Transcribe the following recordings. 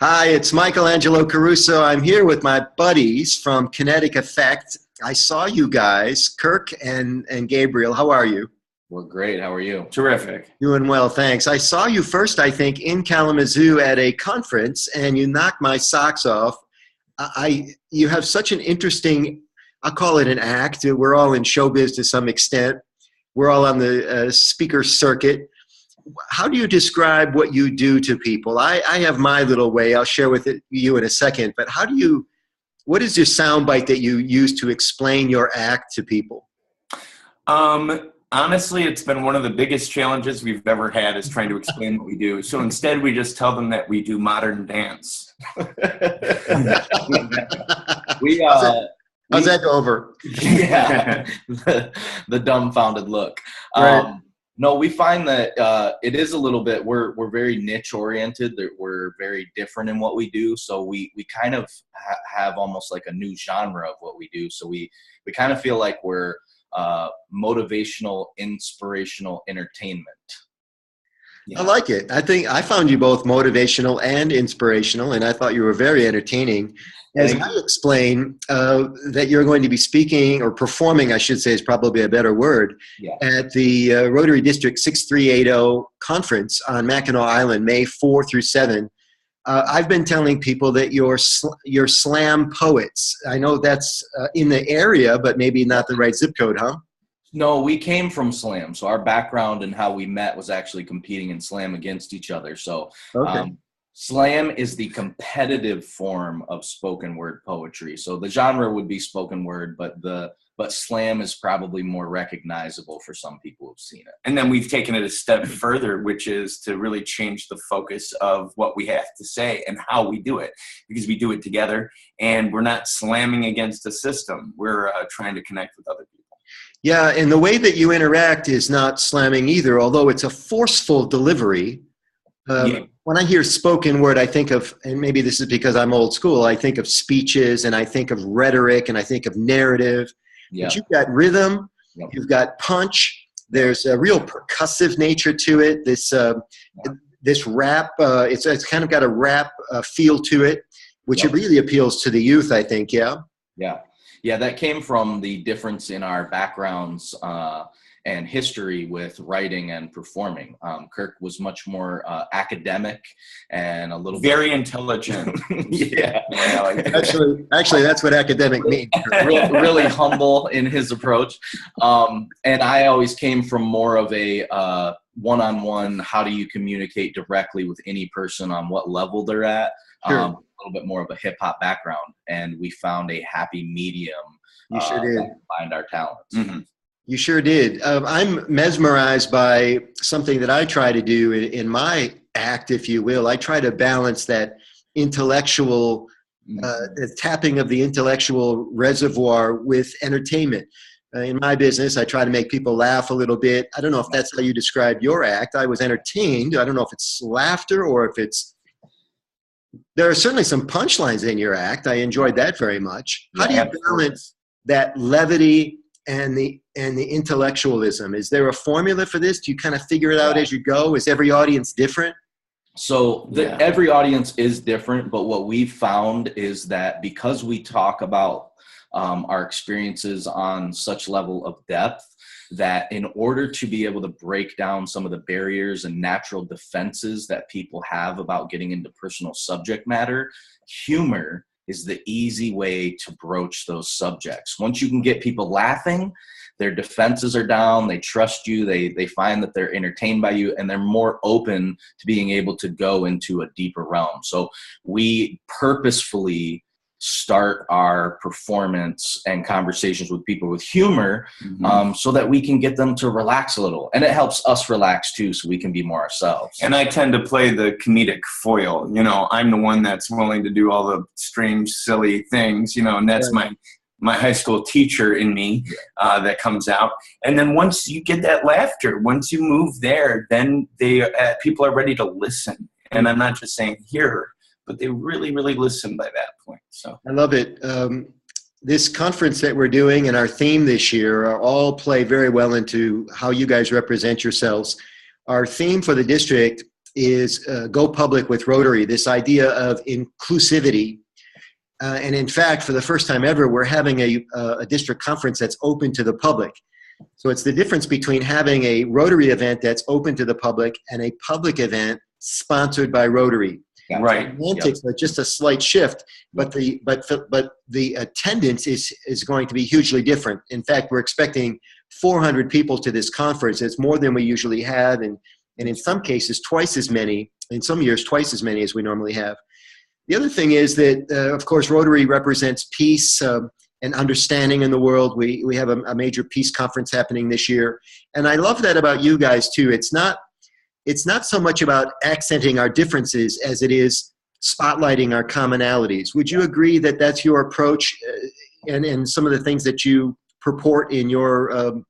Hi, it's Michael Angelo Caruso. I'm here with my buddies from Kinetic Effect. I saw you guys, Kirk and Gabriel. How are you? We're great. How are you? Terrific. Doing well, thanks. I saw you first, I think, in Kalamazoo at a conference, and you knocked my socks off. You have such an interesting, I'll call it an act. We're all in showbiz to some extent. We're all on the speaker circuit. How do you describe what you do to people? I have my little way. I'll share with you in a second. But what is your soundbite that you use to explain your act to people? Honestly, it's been one of the biggest challenges we've ever had is trying to explain what we do. So instead, we just tell them that we do modern dance. How's that go over? Yeah, the dumbfounded look. Right. No, we find that it is a little bit, we're very niche oriented. We're very different in what we do. So we kind of have almost like a new genre of what we do. So we kind of feel like we're motivational, inspirational entertainment. Yeah. I like it. I think I found you both motivational and inspirational, and I thought you were very entertaining. As I explain that you're going to be speaking or performing, I should say is probably a better word, at the Rotary District 6380 conference on Mackinac Island, May 4 through 7. I've been telling people that you're slam poets. I know that's in the area, but maybe not the right zip code, huh? No, we came from slam. So our background and how we met was actually competing in slam against each other. So okay. Slam is the competitive form of spoken word poetry. So the genre would be spoken word, but slam is probably more recognizable for some people who've seen it. And then we've taken it a step further, which is to really change the focus of what we have to say and how we do it, because we do it together and we're not slamming against the system. We're trying to connect with other people. Yeah, and the way that you interact is not slamming either, although it's a forceful delivery. When I hear spoken word, I think of, and maybe this is because I'm old school, I think of speeches and I think of rhetoric and I think of narrative. Yeah. But you've got rhythm, you've got punch, there's a real percussive nature to it. This rap, it's kind of got a rap feel to it, which it really appeals to the youth, I think, yeah? Yeah, that came from the difference in our backgrounds and history with writing and performing. Kirk was much more academic and a little very intelligent. Yeah. Actually, that's what academic means. Really humble in his approach. And I always came from more of a one-on-one, how do you communicate directly with any person on what level they're at? Sure. A little bit more of a hip-hop background. And we found a happy medium you sure did. that combined our talents. Mm-hmm. You sure did. I'm mesmerized by something that I try to do in my act, if you will. I try to balance that intellectual, the tapping of the intellectual reservoir with entertainment. In my business, I try to make people laugh a little bit. I don't know if that's how you describe your act. I was entertained. I don't know if it's laughter or if it's... There are certainly some punchlines in your act. I enjoyed that very much. How do you balance that levity and the intellectualism? Is there a formula for this? Do you kind of figure it out as you go? Is every audience different? So every audience is different, but what we've found is that because we talk about our experiences on such level of depth, that in order to be able to break down some of the barriers and natural defenses that people have about getting into personal subject matter, humor is the easy way to broach those subjects. Once you can get people laughing, their defenses are down, they trust you, they find that they're entertained by you, and they're more open to being able to go into a deeper realm. So we purposefully start our performance and conversations with people with humor, so that we can get them to relax a little. And it helps us relax too, so we can be more ourselves. And I tend to play the comedic foil. You know, I'm the one that's willing to do all the strange, silly things, you know, and that's my high school teacher in me that comes out. And then once you get that laughter, once you move there, then people are ready to listen. And I'm not just saying hear, but they really, really listen by that point. So I love it. This conference that we're doing and our theme this year all play very well into how you guys represent yourselves. Our theme for the district is Go Public with Rotary, this idea of inclusivity. And in fact, for the first time ever, we're having a district conference that's open to the public. So it's the difference between having a Rotary event that's open to the public and a public event sponsored by Rotary. Right. Semantics are just a slight shift, but the attendance is going to be hugely different. In fact, we're expecting 400 people to this conference. It's more than we usually have, and in some cases twice as many. In some years, twice as many as we normally have. The other thing is that, of course, Rotary represents peace and understanding in the world. We have a major peace conference happening this year, and I love that about you guys too. It's not so much about accenting our differences as it is spotlighting our commonalities. Would you agree that that's your approach and some of the things that you purport in your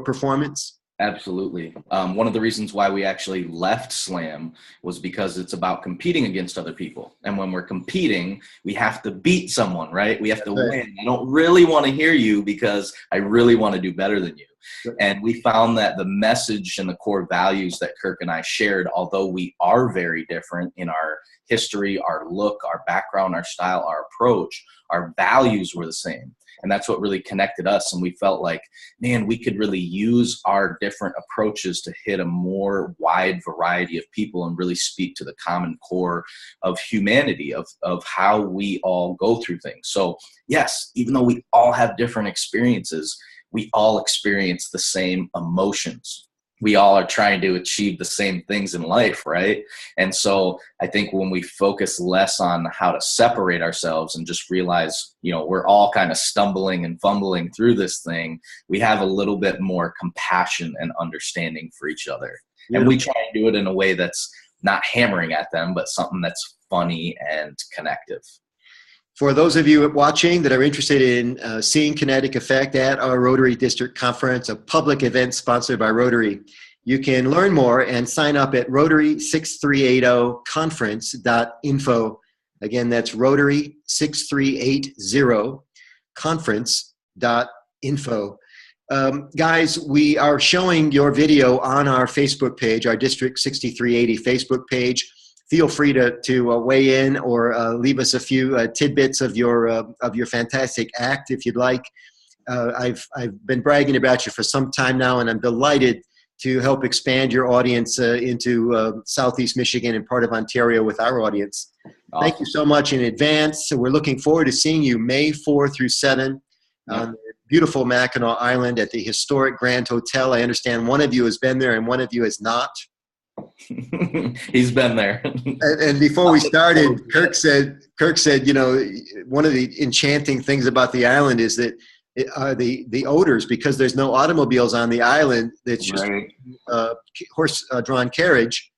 performance? Absolutely. One of the reasons why we actually left SLAM was because it's about competing against other people. And when we're competing, we have to beat someone, right? We have to win. I don't really want to hear you because I really want to do better than you. And we found that the message and the core values that Kirk and I shared, although we are very different in our history, our look, our background, our style, our approach, our values were the same. And that's what really connected us. And we felt like, man, we could really use our different approaches to hit a more wide variety of people and really speak to the common core of humanity, of how we all go through things. So yes, even though we all have different experiences, we all experience the same emotions. We all are trying to achieve the same things in life, right? And so I think when we focus less on how to separate ourselves and just realize, we're all kind of stumbling and fumbling through this thing, we have a little bit more compassion and understanding for each other. And we try and do it in a way that's not hammering at them, but something that's funny and connective. For those of you watching that are interested in seeing Kinetic Effect at our Rotary District Conference, a public event sponsored by Rotary, you can learn more and sign up at Rotary6380conference.info. Again, that's Rotary6380conference.info. Guys, we are showing your video on our Facebook page, our District 6380 Facebook page. Feel free to weigh in or leave us a few tidbits of your fantastic act if you'd like. I've been bragging about you for some time now, and I'm delighted to help expand your audience into Southeast Michigan and part of Ontario with our audience. Awesome. Thank you so much in advance. So we're looking forward to seeing you May 4 through 7 on beautiful Mackinac Island at the historic Grand Hotel. I understand one of you has been there and one of you has not. He's been there. And before we started, Kirk said, one of the enchanting things about the island is that the odors, because there's no automobiles on the island. It's just horse-drawn carriage.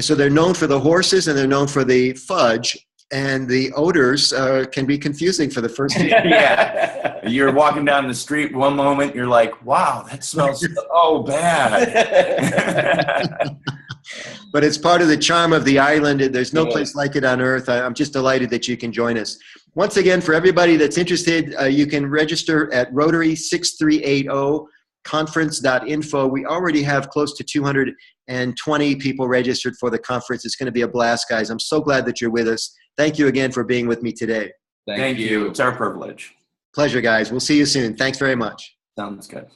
So they're known for the horses and they're known for the fudge. And the odors can be confusing for the first time. Yeah. You're walking down the street one moment, you're like, wow, that smells so bad. But it's part of the charm of the island. There's no place like it on earth. I'm just delighted that you can join us. Once again, for everybody that's interested, you can register at Rotary6380conference.info. We already have close to 220 people registered for the conference. It's going to be a blast, guys. I'm so glad that you're with us. Thank you again for being with me today. Thank you. It's our privilege. Pleasure, guys. We'll see you soon. Thanks very much. Sounds good.